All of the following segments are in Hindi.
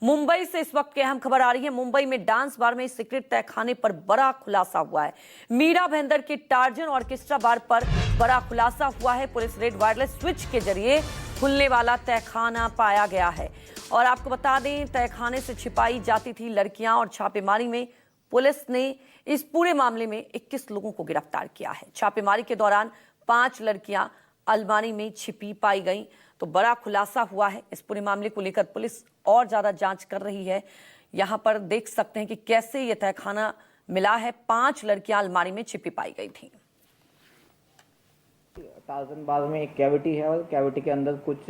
मुंबई से इस वक्त की अहम खबर आ रही है। मुंबई में डांस बार में सीक्रेट तहखाने पर बड़ा खुलासा हुआ है। मीरा भाईंदर के टार्जन ऑर्केस्ट्रा बार पर बड़ा खुलासा हुआ है। पुलिस रेड वायरलेस स्विच के जरिए खुलने वाला तहखाना पाया गया है। और आपको बता दें, तहखाने से छिपाई जाती थी लड़कियां और छापेमारी में पुलिस ने इस पूरे मामले में 21 लोगों को गिरफ्तार किया है। छापेमारी के दौरान 5 लड़कियां अलमारी में छिपी पाई गईं। तो बड़ा खुलासा हुआ है। इस पूरे मामले को लेकर पुलिस और ज्यादा जांच कर रही है। यहां पर देख सकते हैं कि कैसे यह तहखाना मिला है। 5 लड़कियां अलमारी में छिपी पाई गई थी। टार्जन बाग में एक कैविटी है और कैविटी के अंदर कुछ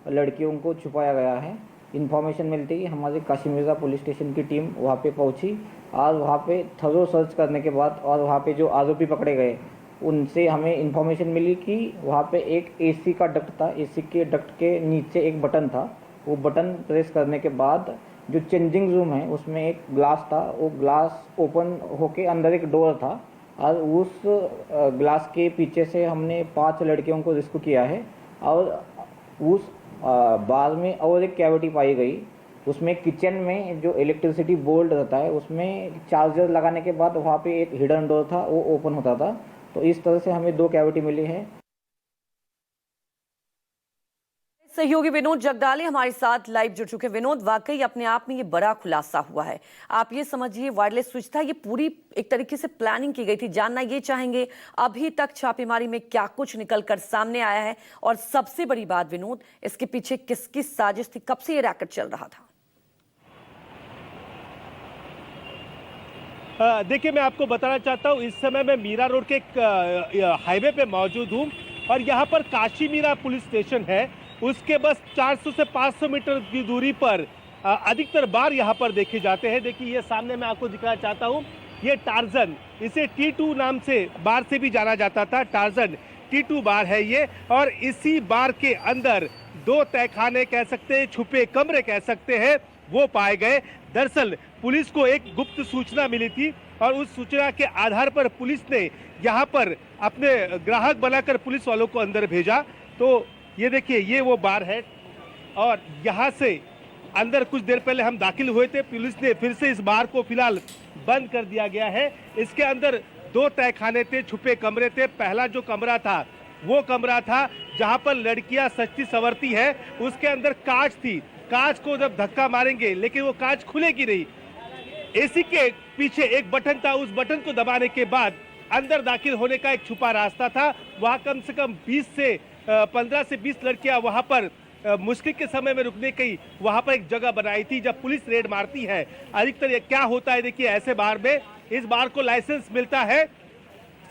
लड़कियों को छुपाया गया है। इन्फॉर्मेशन मिलती ही हमारी काशी मिर्जा पुलिस स्टेशन की टीम वहाँ पे पहुँची और वहाँ पे थरो सर्च करने के बाद और वहाँ पे जो आरोपी पकड़े गए उनसे हमें इन्फॉर्मेशन मिली कि वहाँ पे एक एसी का डक्ट था। एसी के डक्ट के नीचे एक बटन था। वो बटन प्रेस करने के बाद जो चेंजिंग रूम है उसमें एक ग्लास था। वो ग्लास ओपन होके अंदर एक डोर था और उस ग्लास के पीछे से हमने 5 लड़कियों को रेस्क्यू किया है। और उस बार में और एक कैविटी पाई गई। उसमें किचन में जो इलेक्ट्रिसिटी बोर्ड रहता है उसमें चार्जर लगाने के बाद वहाँ पे एक हिडन डोर था, वो ओपन होता था। तो इस तरह से हमें 2 कैविटी मिली है। सहयोगी विनोद जगदाले हमारे साथ लाइव जुड़ चुके। विनोद, वाकई अपने आप में ये बड़ा खुलासा हुआ है। आप ये समझिए वायरलेस स्विच था, ये पूरी एक तरीके से प्लानिंग की गई थी। जानना ये चाहेंगे अभी तक छापेमारी में क्या कुछ निकलकर सामने आया है, और सबसे बड़ी बात विनोद, इसके पीछे किसकी साजिश थी, कब से ये रैकेट चल रहा था? देखिए, मैं आपको बताना चाहता हूँ, इस समय मैं मीरा रोड के हाईवे पे मौजूद हूँ और यहाँ पर काशी मीरा पुलिस स्टेशन है। उसके बस 400 से 500 मीटर की दूरी पर अधिकतर बार यहाँ पर देखे जाते हैं। देखिए, ये सामने मैं आपको दिखाना चाहता हूँ, ये टार्जन, इसे T2 नाम से बार से भी जाना जाता था। टार्जन T2 बार है ये, और इसी बार के अंदर 2 तहखाने कह सकते हैं, छुपे कमरे कह सकते हैं, वो पाए गए। दरअसल पुलिस को एक गुप्त सूचना मिली थी और उस सूचना के आधार पर पुलिस ने यहाँ पर अपने ग्राहक बनाकर पुलिस वालों को अंदर भेजा। तो ये देखिए, ये वो बार है और यहाँ से अंदर कुछ देर पहले हम दाखिल हुए थे। पुलिस ने फिर से इस बार को फिलहाल बंद कर दिया गया है। इसके अंदर 2 तहखाने थे, छुपे कमरे थे। पहला जो कमरा था वो कमरा था जहाँ पर लड़कियां सजती संवरती है। उसके अंदर कांच थी। कांच को जब धक्का मारेंगे लेकिन वो कांच खुलेगी नहीं। एसी के पीछे एक बटन था, उस बटन को दबाने के बाद अंदर दाखिल होने का एक छुपा रास्ता था। वहां कम से कम 15 से 20 लड़कियां वहां पर मुश्किल के समय में रुकने की वहां पर एक जगह बनाई थी। जब पुलिस रेड मारती है, अधिकतर ये क्या होता है, देखिए, ऐसे बार में इस बार को लाइसेंस मिलता है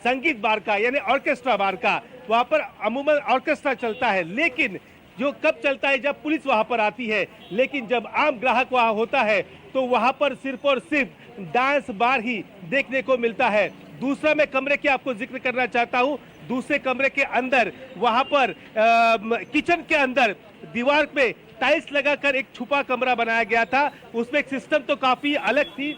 संगीत बार का, यानी ऑर्केस्ट्रा बार का। वहां पर अमूमन ऑर्केस्ट्रा चलता है, लेकिन जो कब चलता है, जब पुलिस वहां पर आती है। लेकिन जब आम ग्राहक वहां होता है तो वहां पर सिर्फ और सिर्फ डांस बार ही देखने को मिलता है। दूसरा मैं कमरे की आपको जिक्र करना चाहता हूं। दूसरे कमरे के अंदर वहां पर किचन के अंदर दीवार पे टाइल्स लगाकर एक छुपा कमरा बनाया गया था। उसमें एक सिस्टम तो काफी अलग थी।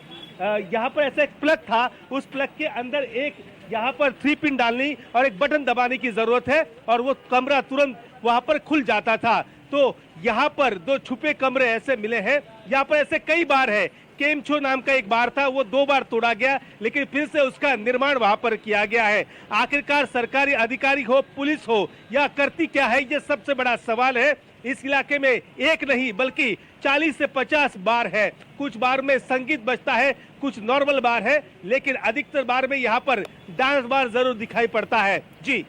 यहाँ पर ऐसा एक प्लग था, उस प्लग के अंदर एक यहाँ पर 3 पिन डालनी और एक बटन दबाने की जरूरत है और वो कमरा तुरंत वहां पर खुल जाता था। तो यहाँ पर 2 छुपे कमरे ऐसे मिले हैं। यहाँ पर ऐसे कई बार है। केमछो नाम का एक बार था, वो 2 बार तोड़ा गया, लेकिन फिर से उसका निर्माण वहां पर किया गया है। आखिरकार सरकारी अधिकारी हो, पुलिस हो, या करती क्या है, ये सबसे बड़ा सवाल है। इस इलाके में एक नहीं बल्कि 40 से 50 बार है। कुछ बार में संगीत बजता है, कुछ नॉर्मल बार है, लेकिन अधिकतर बार में यहाँ पर डांस बार जरूर दिखाई पड़ता है। जी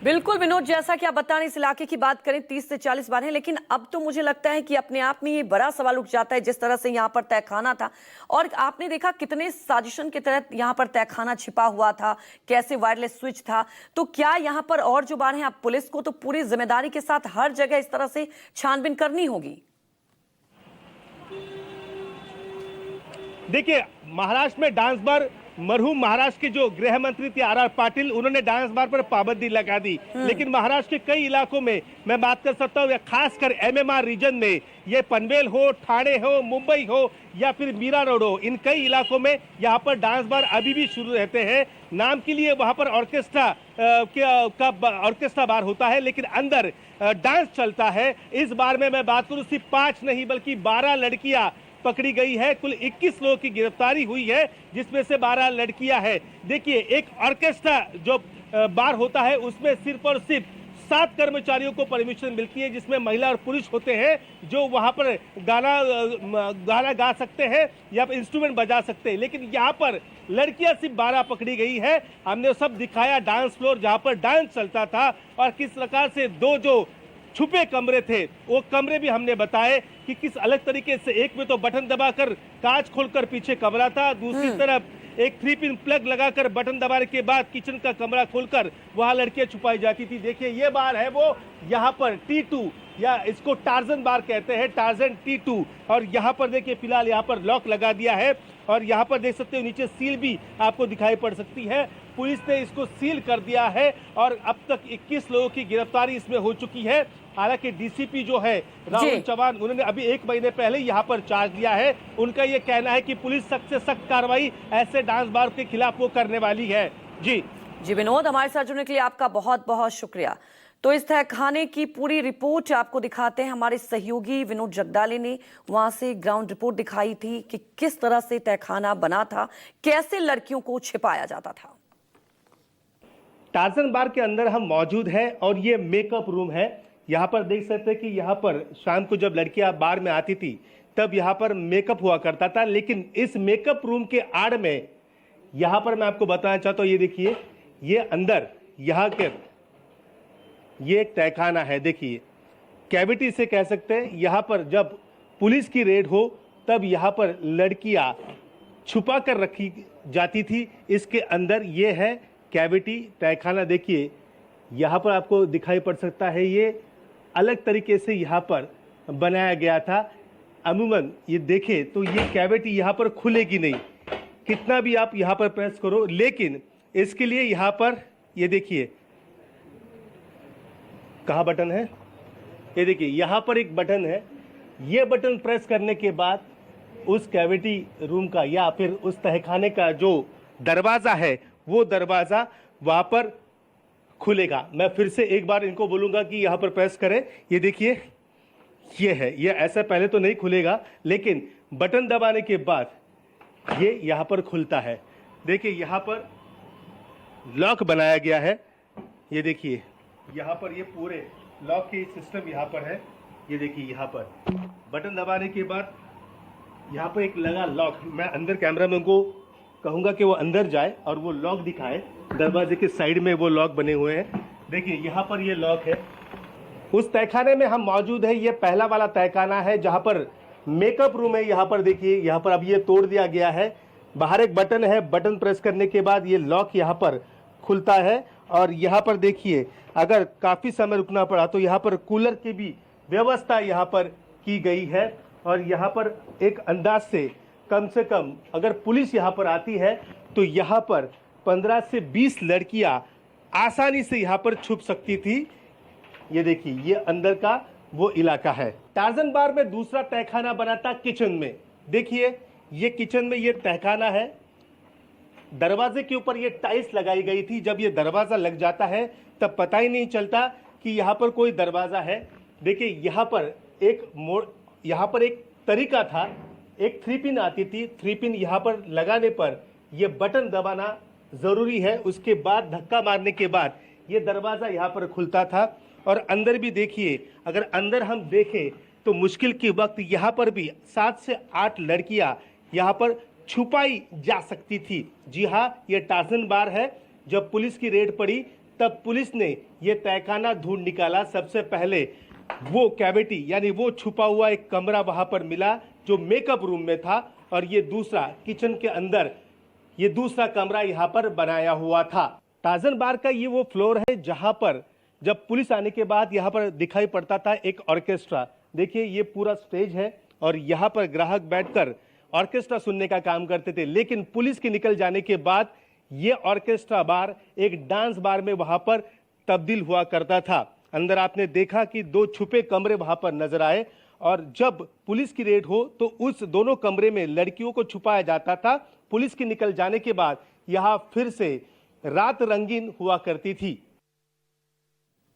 बिल्कुल विनोद, जैसा कि आप बता रहे, इस इलाके की बात करें 30 से 40 बार है, लेकिन अब तो मुझे लगता है कि अपने आप में ये बड़ा सवाल उठ जाता है जिस तरह से यहाँ पर तहखाना था। और आपने देखा कितने साजिशन के तहत यहाँ पर तहखाना छिपा हुआ था, कैसे वायरलेस स्विच था। तो क्या यहाँ पर और जो बार हैं, आप पुलिस को तो पूरी जिम्मेदारी के साथ हर जगह इस तरह से छानबीन करनी होगी? देखिए, महाराष्ट्र में डांस बार, मरहूम महाराष्ट्र के जो गृह मंत्री थे RR पाटिल, उन्होंने डांस बार पर पाबंदी लगा दी। लेकिन महाराष्ट्र के कई इलाकों में मैं बात कर सकता हूँ, खासकर MMR रीजन में, ये पनवेल हो, ठाणे हो, मुंबई हो या फिर मीरा रोड हो, इन कई इलाकों में यहाँ पर डांस बार अभी भी शुरू रहते हैं। नाम के लिए वहाँ पर ऑर्केस्ट्रा ऑर्केस्ट्रा बार होता है, लेकिन अंदर डांस चलता है। इस बार में मैं बात करूं सिर्फ 5 नहीं बल्कि 12 लड़कियां पकड़ी गई है। कुल 21 लोगों की गिरफ्तारी हुई है, जिसमें से 12 लड़कियां हैं। देखिए, एक ऑर्केस्ट्रा जो बार होता है उसमें सिर्फ और सिर्फ 7 कर्मचारियों को परमिशन मिलती है, जिसमें महिला और पुरुष होते हैं जो वहां पर गाना गा सकते हैं या इंस्ट्रूमेंट बजा सकते हैं। लेकिन यहाँ पर लड़कियां सिर्फ 12 पकड़ी गई है। हमने सब दिखाया डांस फ्लोर जहां पर डांस चलता था और किस प्रकार से 2 जो छुपे कमरे थे वो कमरे भी हमने बताए कि किस अलग तरीके से। एक में तो बटन दबाकर कांच खोलकर पीछे कमरा था, दूसरी तरफ एक 3 पिन प्लग लगाकर बटन दबाने के बाद किचन का कमरा खोलकर वहां लड़कियां छुपाई जाती थी। देखिए, ये बार है वो यहाँ पर T2 या इसको टार्जन बार कहते हैं, टार्जन T2। और यहाँ पर देखिए फिलहाल यहाँ पर लॉक लगा दिया है और यहाँ पर देख सकते हो नीचे सील भी आपको दिखाई पड़ सकती है। पुलिस ने इसको सील कर दिया है और अब तक 21 लोगों की गिरफ्तारी इसमें हो चुकी है। हालांकि डीसीपी जो है राहुल चौहान, उन्होंने अभी 1 महीने पहले यहाँ पर चार्ज लिया है। उनका ये कहना है कि पुलिस सख्त से सख्त कार्रवाई ऐसे डांस बार के खिलाफ वो करने वाली है। जी विनोद, हमारे साथ जुड़ने के लिए आपका बहुत बहुत शुक्रिया। तो इस तहखाने की पूरी रिपोर्ट आपको दिखाते हैं। हमारे सहयोगी विनोद जगदाले ने वहां से ग्राउंड रिपोर्ट दिखाई थी कि किस तरह से तहखाना बना था, कैसे लड़कियों को छिपाया जाता था। टार्जन बार के अंदर हम मौजूद हैं और ये मेकअप रूम है। यहाँ पर देख सकते हैं कि यहाँ पर शाम को जब लड़कियां बार में आती थी तब यहाँ पर मेकअप हुआ करता था। लेकिन इस मेकअप रूम के आड़ में यहाँ पर मैं आपको बताना चाहता हूँ, ये देखिए, ये अंदर यहाँ के ये एक तहखाना है। देखिए, कैविटी से कह सकते हैं। यहाँ पर जब पुलिस की रेड हो तब यहाँ पर लड़कियां छुपा कर रखी जाती थी। इसके अंदर ये है कैविटी तहखाना। देखिए, यहाँ पर आपको दिखाई पड़ सकता है, ये अलग तरीके से यहाँ पर बनाया गया था। अमूमन ये देखें तो ये कैविटी यहाँ पर खुलेगी नहीं, कितना भी आप यहाँ पर प्रेस करो। लेकिन इसके लिए यहाँ पर ये देखिए कहाँ बटन है, ये देखिए यहाँ पर एक बटन है। ये बटन प्रेस करने के बाद उस कैविटी रूम का या फिर उस तहखाने का जो दरवाज़ा है वो दरवाज़ा वहाँ पर खुलेगा। मैं फिर से एक बार इनको बोलूँगा कि यहाँ पर प्रेस करें। ये देखिए, ये है, ये ऐसा पहले तो नहीं खुलेगा, लेकिन बटन दबाने के बाद ये यहाँ पर खुलता है। देखिए, यहाँ पर लॉक बनाया गया है। ये देखिए, यहाँ पर ये पूरे लॉक की सिस्टम यहाँ पर है। ये देखिए, यहाँ पर बटन दबाने के बाद यहाँ पर एक लगा लॉक। मैं अंदर कैमरामैन को कहूँगा कि वो अंदर जाए और वो लॉक दिखाए। दरवाजे के साइड में वो लॉक बने हुए हैं। देखिए, यहाँ पर ये लॉक है। उस तहखाने में हम मौजूद है। ये पहला वाला तहखाना है जहाँ पर मेकअप रूम है। यहाँ पर देखिए, यहाँ पर अब ये तोड़ दिया गया है। बाहर एक बटन है, बटन प्रेस करने के बाद ये लॉक यहाँ पर खुलता है। और यहाँ पर देखिए, अगर काफ़ी समय रुकना पड़ा तो यहाँ पर कूलर की भी व्यवस्था यहाँ पर की गई है। और यहाँ पर एक अंदाज से कम अगर पुलिस यहाँ पर आती है तो यहाँ पर 15 से 20 लड़कियाँ आसानी से यहाँ पर छुप सकती थी। ये देखिए, ये अंदर का वो इलाका है। टार्जन बार में दूसरा तहखाना बना था किचन में। देखिए, ये किचन में ये तहखाना है। दरवाजे के ऊपर ये टाइल्स लगाई गई थी। जब ये दरवाज़ा लग जाता है तब पता ही नहीं चलता कि यहाँ पर कोई दरवाज़ा है। देखिए, यहाँ पर एक मोड़, यहाँ पर एक तरीका था, एक 3 पिन आती थी। 3 पिन यहाँ पर लगाने पर ये बटन दबाना ज़रूरी है। उसके बाद धक्का मारने के बाद ये दरवाज़ा यहाँ पर खुलता था। और अंदर भी देखिए, अगर अंदर हम देखें तो मुश्किल के वक्त यहाँ पर भी 7 से 8 लड़कियाँ यहाँ पर छुपाई जा सकती थी। जी हाँ, ये टार्जन बार है। जब पुलिस की रेड पड़ी तब पुलिस ने ये तहखाना ढूंढ निकाला। सबसे पहले वो कैविटी यानी वो छुपा हुआ एक कमरा वहाँ पर मिला जो मेकअप रूम में था। और ये दूसरा किचन के अंदर ये दूसरा कमरा यहाँ पर बनाया हुआ था। टार्जन बार का ये वो फ्लोर है जहाँ पर जब पुलिस आने के बाद यहाँ पर दिखाई पड़ता था एक ऑर्केस्ट्रा। देखिए, ये पूरा स्टेज है और यहाँ पर ग्राहक बैठकर ऑर्केस्ट्रा सुनने का काम करते थे। लेकिन पुलिस के निकल जाने के बाद ये ऑर्केस्ट्रा बार एक डांस बार में वहाँ पर तब्दील हुआ करता था। अंदर आपने देखा कि 2 छुपे कमरे वहाँ पर नजर आए। और जब पुलिस की रेड हो तो उस दोनों कमरे में लड़कियों को छुपाया जाता था। पुलिस के निकल जाने के बाद यहाँ फिर से रात रंगीन हुआ करती थी।